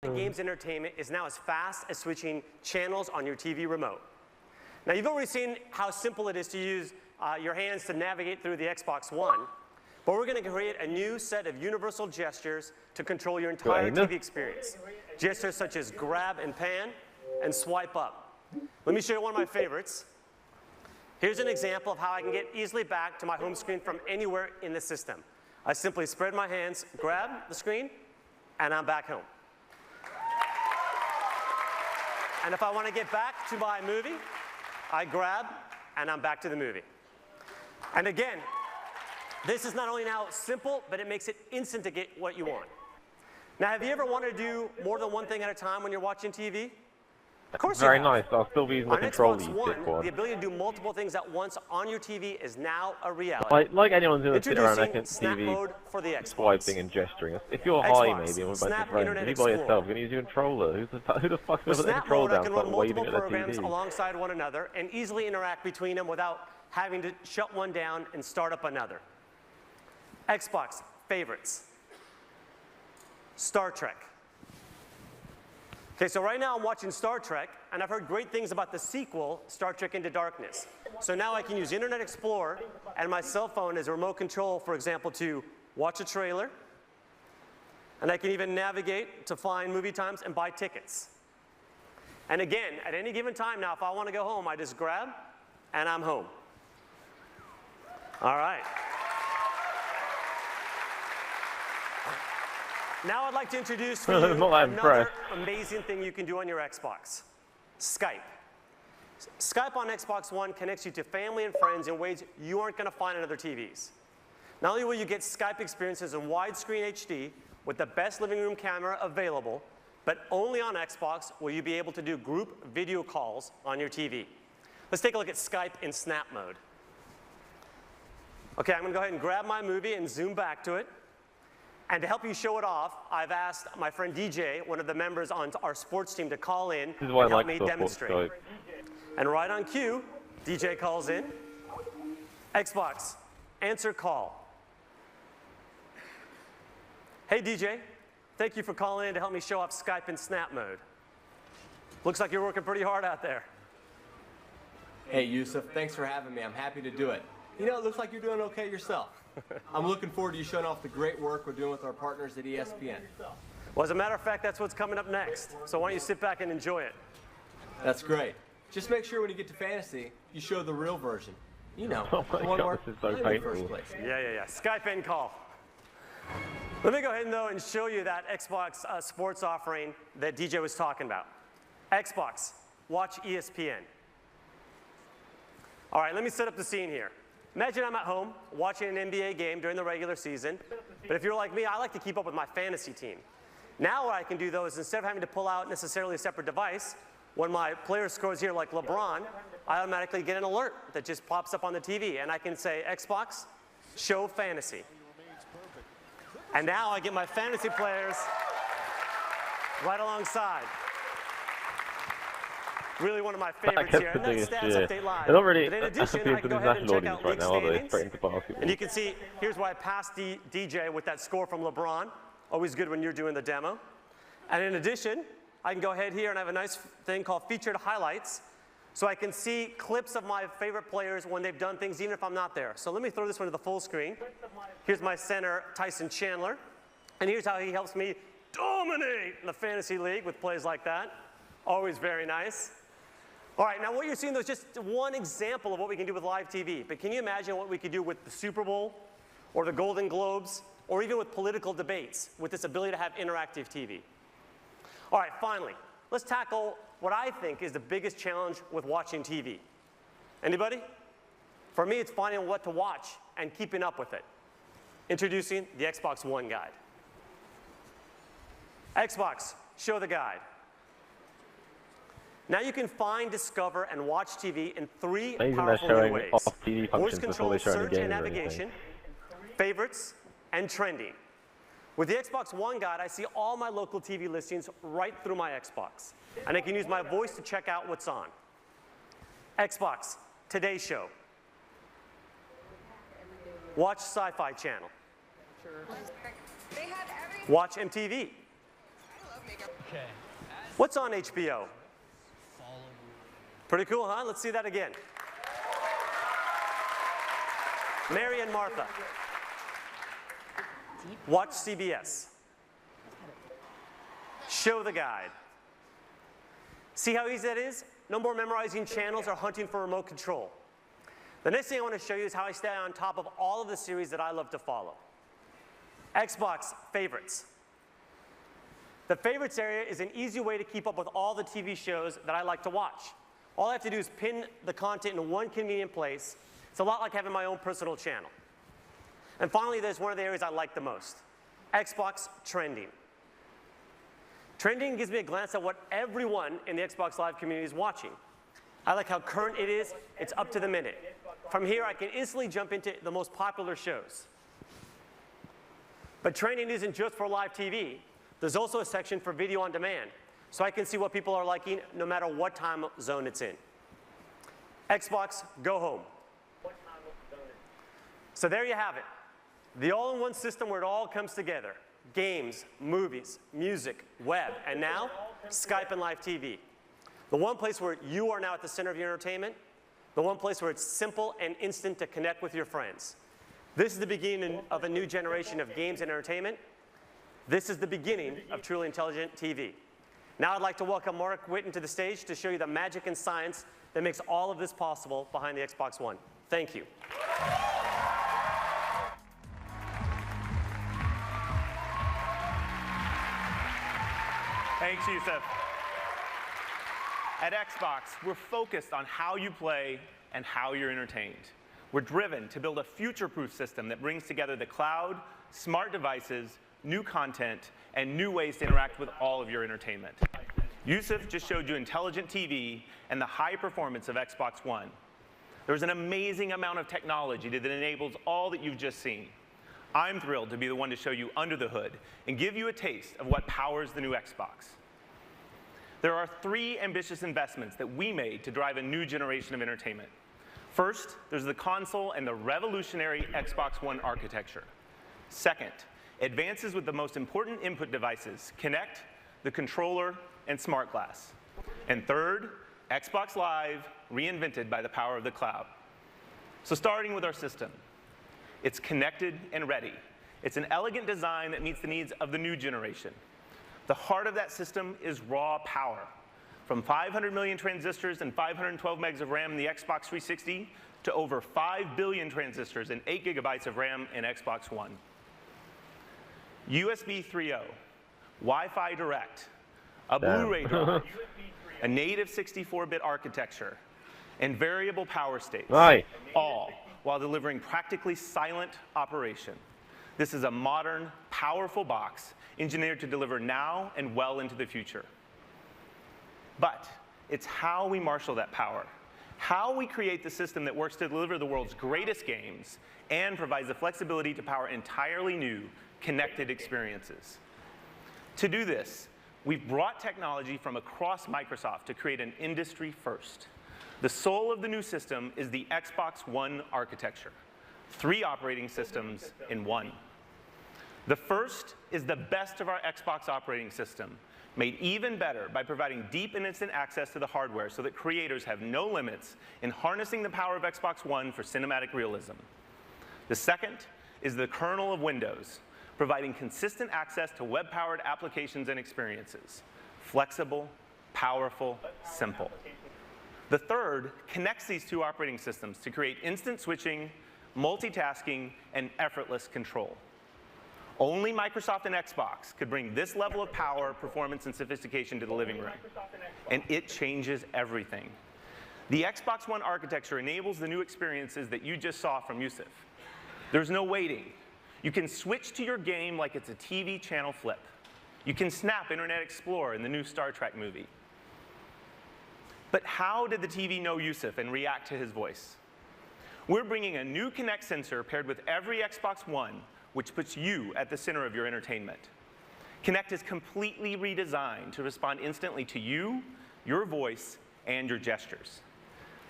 games entertainment is now as fast as switching channels on your TV remote. Now, you've already seen how simple it is to use your hands to navigate through the Xbox One, but we're going to create a new set of universal gestures to control your entire TV experience. Gestures such as grab and pan and swipe up. Let me show you one of my favorites. Here's an example of how I can get easily back to my home screen from anywhere in the system. I simply spread my hands, grab the screen, and I'm back home. And if I want to get back to my movie, I grab, and I'm back to the movie. And again, this is not only now simple, but it makes it instant to get what you want. Now, have you ever wanted to do more than one thing at a time when you're watching TV? Of course you have. Very nice. I'll still be using the control Xbox One, the ability to do multiple things at once on your TV is now a reality. Like anyone's going to sit around next to Snap mode for the Xbox. swiping and gesturing. If you're high, maybe, and with a bunch of friends, if you by yourself, you're going to use your controller. Who the fuck's going to put the controller down and start waving at the programs TV? Alongside one another and easily interact between them without having to shut one down and start up another. Xbox favorites. Star Trek. Okay, so right now I'm watching Star Trek, and I've heard great things about the sequel, Star Trek Into Darkness. So now I can use Internet Explorer and my cell phone as a remote control, for example, to watch a trailer. And I can even navigate to find movie times and buy tickets. And again, at any given time now, if I want to go home, I just grab, and I'm home. All right. Now I'd like to introduce for you another amazing thing you can do on your Xbox. Skype. Skype on Xbox One connects you to family and friends in ways you aren't going to find on other TVs. Not only will you get Skype experiences in widescreen HD with the best living room camera available, but only on Xbox will you be able to do group video calls on your TV. Let's take a look at Skype in Snap mode. Okay, I'm going to go ahead and grab my movie and zoom back to it. And to help you show it off, I've asked my friend DJ, one of the members on our sports team, to call in and help me demonstrate. And right on cue, DJ calls in. Xbox, answer call. Hey DJ, thank you for calling in to help me show off Skype in Snap mode. Looks like you're working pretty hard out there. Hey Yusuf, thanks for having me. I'm happy to do it. You know, it looks like you're doing okay yourself. I'm looking forward to you showing off the great work we're doing with our partners at Espn. Well, as a matter of fact, that's what's coming up next. So why don't you sit back and enjoy it? That's great. Just make sure when you get to fantasy, you show the real version. You know, oh my God, this is so painful. Yeah. Skype in call. Let me go ahead though and show you that Xbox sports offering that DJ was talking about. Xbox, watch ESPN. All right, let me set up the scene here. Imagine I'm at home watching an NBA game during the regular season, but if you're like me, I like to keep up with my fantasy team. Now what I can do though is instead of having to pull out necessarily a separate device, when my player scores here like LeBron, I automatically get an alert that just pops up on the TV, and I can say, Xbox, show fantasy. And now I get my fantasy players right alongside. Really one of my favorites here. And that's Stats Update Live. Not really but in addition, I can go ahead and check out league standings. And you can see, here's where I passed DJ with that score from LeBron. Always good when you're doing the demo. And in addition, I can go ahead here and I have a nice thing called Featured Highlights. So I can see clips of my favorite players when they've done things, even if I'm not there. So let me throw this one to the full screen. Here's my center, Tyson Chandler. And here's how he helps me dominate the fantasy league with plays like that. Always very nice. All right, now what you're seeing though is just one example of what we can do with live TV. But can you imagine what we could do with the Super Bowl or the Golden Globes or even with political debates with this ability to have interactive TV? All right, finally, let's tackle what I think is the biggest challenge with watching TV. Anybody? For me, it's finding what to watch and keeping up with it. Introducing the Xbox One Guide. Xbox, show the guide. Now you can find, discover, and watch TV in three powerful new ways. Voice control, search, and navigation, favorites, and trending. With the Xbox One Guide, I see all my local TV listings right through my Xbox. And I can use my voice to check out what's on. Xbox, Today Show. Watch Sci-Fi Channel. Watch MTV. What's on HBO? Pretty cool, huh? Let's see that again. Mary and Martha. Watch CBS. Show the guide. See how easy that is? No more memorizing channels or hunting for remote control. The next thing I want to show you is how I stay on top of all of the series that I love to follow. Xbox favorites. The favorites area is an easy way to keep up with all the TV shows that I like to watch. All I have to do is pin the content in one convenient place. It's a lot like having my own personal channel. And finally, there's one of the areas I like the most. Xbox trending. Trending gives me a glance at what everyone in the Xbox Live community is watching. I like how current it is. It's up to the minute. From here, I can instantly jump into the most popular shows. But trending isn't just for live TV. There's also a section for video on demand, so I can see what people are liking no matter what time zone it's in. Xbox Go Home. So there you have it. The all-in-one system where it all comes together. Games, movies, music, web, and now, Skype and live TV. The one place where you are now at the center of your entertainment. The one place where it's simple and instant to connect with your friends. This is the beginning of a new generation of games and entertainment. This is the beginning of truly intelligent TV. Now I'd like to welcome Mark Whitten to the stage to show you the magic and science that makes all of this possible behind the Xbox One. Thank you. Thanks, Yusuf. At Xbox, we're focused on how you play and how you're entertained. We're driven to build a future-proof system that brings together the cloud, smart devices, new content, and new ways to interact with all of your entertainment. Yusuf just showed you intelligent TV and the high performance of Xbox One. There's an amazing amount of technology that enables all that you've just seen. I'm thrilled to be the one to show you under the hood and give you a taste of what powers the new Xbox. There are 3 ambitious investments that we made to drive a new generation of entertainment. First, there's the console and the revolutionary Xbox One architecture. Second, advances with the most important input devices, Kinect, the controller, and Smart Glass. And third, Xbox Live, reinvented by the power of the cloud. So starting with our system. It's connected and ready. It's an elegant design that meets the needs of the new generation. The heart of that system is raw power. From 500 million transistors and 512 megs of RAM in the Xbox 360 to over 5 billion transistors and 8 gigabytes of RAM in Xbox One. USB 3.0, Wi-Fi Direct, a Blu-ray drive, a native 64-bit architecture, and variable power states, all while delivering practically silent operation. This is a modern, powerful box engineered to deliver now and well into the future. But it's how we marshal that power, how we create the system that works to deliver the world's greatest games and provides the flexibility to power entirely new, connected experiences. To do this, we've brought technology from across Microsoft to create an industry first. The soul of the new system is the Xbox One architecture, 3 operating systems in one. The first is the best of our Xbox operating system, made even better by providing deep and instant access to the hardware so that creators have no limits in harnessing the power of Xbox One for cinematic realism. The second is the kernel of Windows, providing consistent access to web-powered applications and experiences. Flexible, powerful, simple. The third connects these 2 operating systems to create instant switching, multitasking, and effortless control. Only Microsoft and Xbox could bring this level of power, performance, and sophistication to the living room. And it changes everything. The Xbox One architecture enables the new experiences that you just saw from Yusuf. There's no waiting. You can switch to your game like it's a TV channel flip. You can snap Internet Explorer in the new Star Trek movie. But how did the TV know Yusuf and react to his voice? We're bringing a new Kinect sensor paired with every Xbox One, which puts you at the center of your entertainment. Kinect is completely redesigned to respond instantly to you, your voice, and your gestures.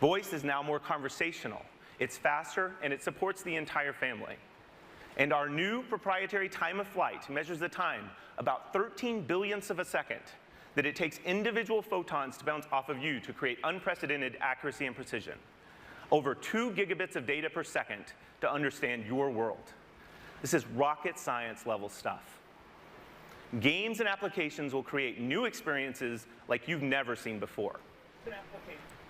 Voice is now more conversational. It's faster, and it supports the entire family. And our new proprietary time of flight measures the time about 13 billionths of a second that it takes individual photons to bounce off of you to create unprecedented accuracy and precision. Over 2 gigabits of data per second to understand your world. This is rocket science level stuff. Games and applications will create new experiences like you've never seen before.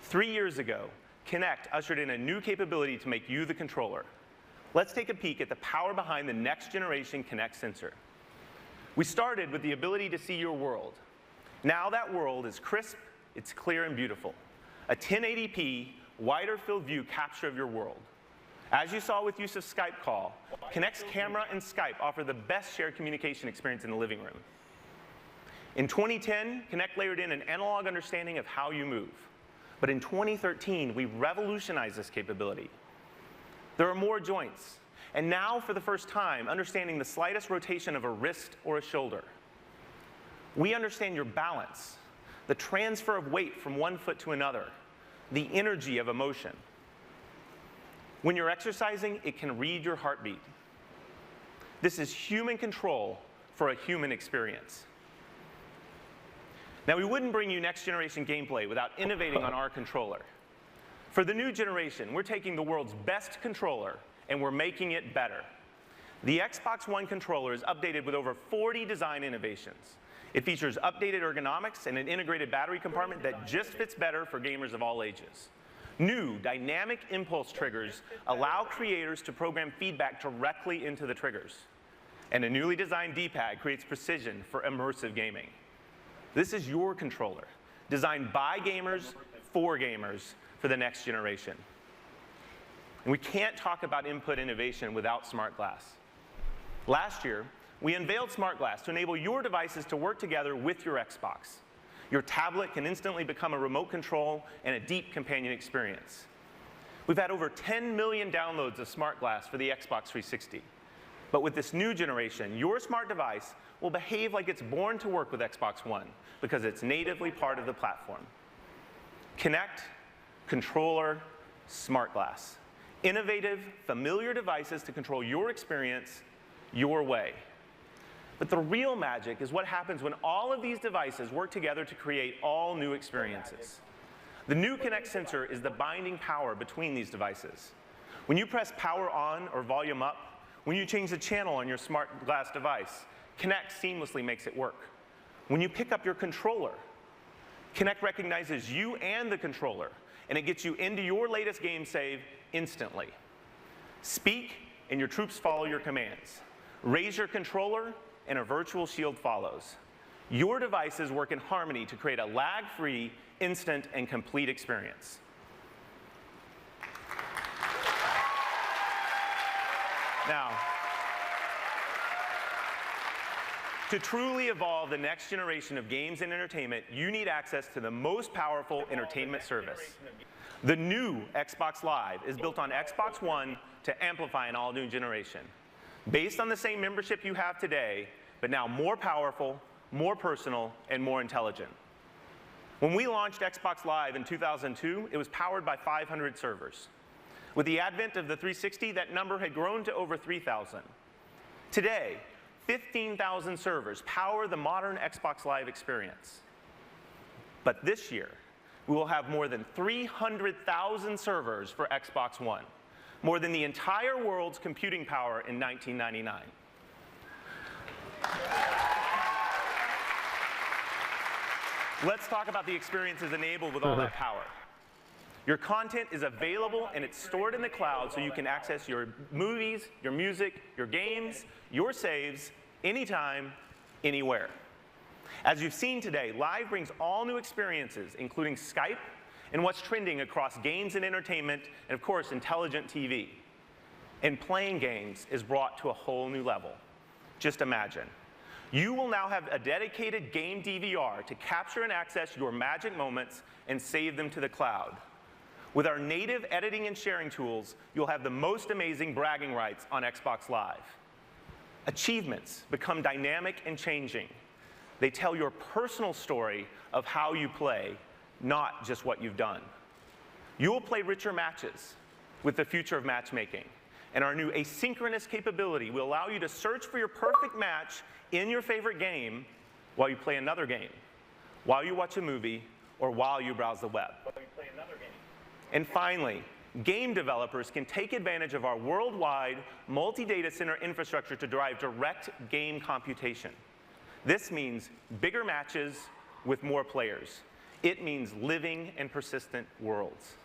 3 years ago, Kinect ushered in a new capability to make you the controller. Let's take a peek at the power behind the next generation Kinect sensor. We started with the ability to see your world. Now that world is crisp, it's clear and beautiful. A 1080p, wider field view capture of your world. As you saw with Yusuf's Skype call, Kinect's camera and Skype offer the best shared communication experience in the living room. In 2010, Kinect layered in an analog understanding of how you move. But in 2013, we revolutionized this capability. There are more joints, and now for the first time, understanding the slightest rotation of a wrist or a shoulder. We understand your balance, the transfer of weight from one foot to another, the energy of emotion. When you're exercising, it can read your heartbeat. This is human control for a human experience. Now, we wouldn't bring you next generation gameplay without innovating on our controller. For the new generation, we're taking the world's best controller and we're making it better. The Xbox One controller is updated with over 40 design innovations. It features updated ergonomics and an integrated battery compartment that just fits better for gamers of all ages. New dynamic impulse triggers allow creators to program feedback directly into the triggers. And a newly designed D-pad creates precision for immersive gaming. This is your controller, designed by gamers for the next generation. And we can't talk about input innovation without Smart Glass. Last year, we unveiled Smart Glass to enable your devices to work together with your Xbox. Your tablet can instantly become a remote control and a deep companion experience. We've had over 10 million downloads of Smart Glass for the Xbox 360. But with this new generation, your smart device will behave like it's born to work with Xbox One because it's natively part of the platform. Kinect, controller, Smart Glass. Innovative, familiar devices to control your experience your way. But the real magic is what happens when all of these devices work together to create all new experiences. The new Kinect sensor is the binding power between these devices. When you press power on or volume up, when you change the channel on your Smart Glass device, Kinect seamlessly makes it work. When you pick up your controller, Kinect recognizes you and the controller, and it gets you into your latest game save instantly. Speak, and your troops follow your commands. Raise your controller, and a virtual shield follows. Your devices work in harmony to create a lag-free, instant, and complete experience. Now, to truly evolve the next generation of games and entertainment, you need access to the most powerful entertainment service. The new Xbox Live is built on Xbox One to amplify an all-new generation. Based on the same membership you have today, but now more powerful, more personal, and more intelligent. When we launched Xbox Live in 2002, it was powered by 500 servers. With the advent of the 360, that number had grown to over 3,000. Today, 15,000 servers power the modern Xbox Live experience. But this year, we will have more than 300,000 servers for Xbox One, more than the entire world's computing power in 1999. Let's talk about the experiences enabled with all that power. Your content is available and it's stored in the cloud so you can access your movies, your music, your games, your saves, anytime, anywhere. As you've seen today, Live brings all new experiences, including Skype and what's trending across games and entertainment, and of course, intelligent TV. And playing games is brought to a whole new level. Just imagine. You will now have a dedicated game DVR to capture and access your magic moments and save them to the cloud. With our native editing and sharing tools, you'll have the most amazing bragging rights on Xbox Live. Achievements become dynamic and changing. They tell your personal story of how you play, not just what you've done. You will play richer matches with the future of matchmaking. And our new asynchronous capability will allow you to search for your perfect match in your favorite game while you play another game, while you watch a movie, or while you browse the web. And finally, game developers can take advantage of our worldwide multi-data center infrastructure to drive direct game computation. This means bigger matches with more players. It means living and persistent worlds.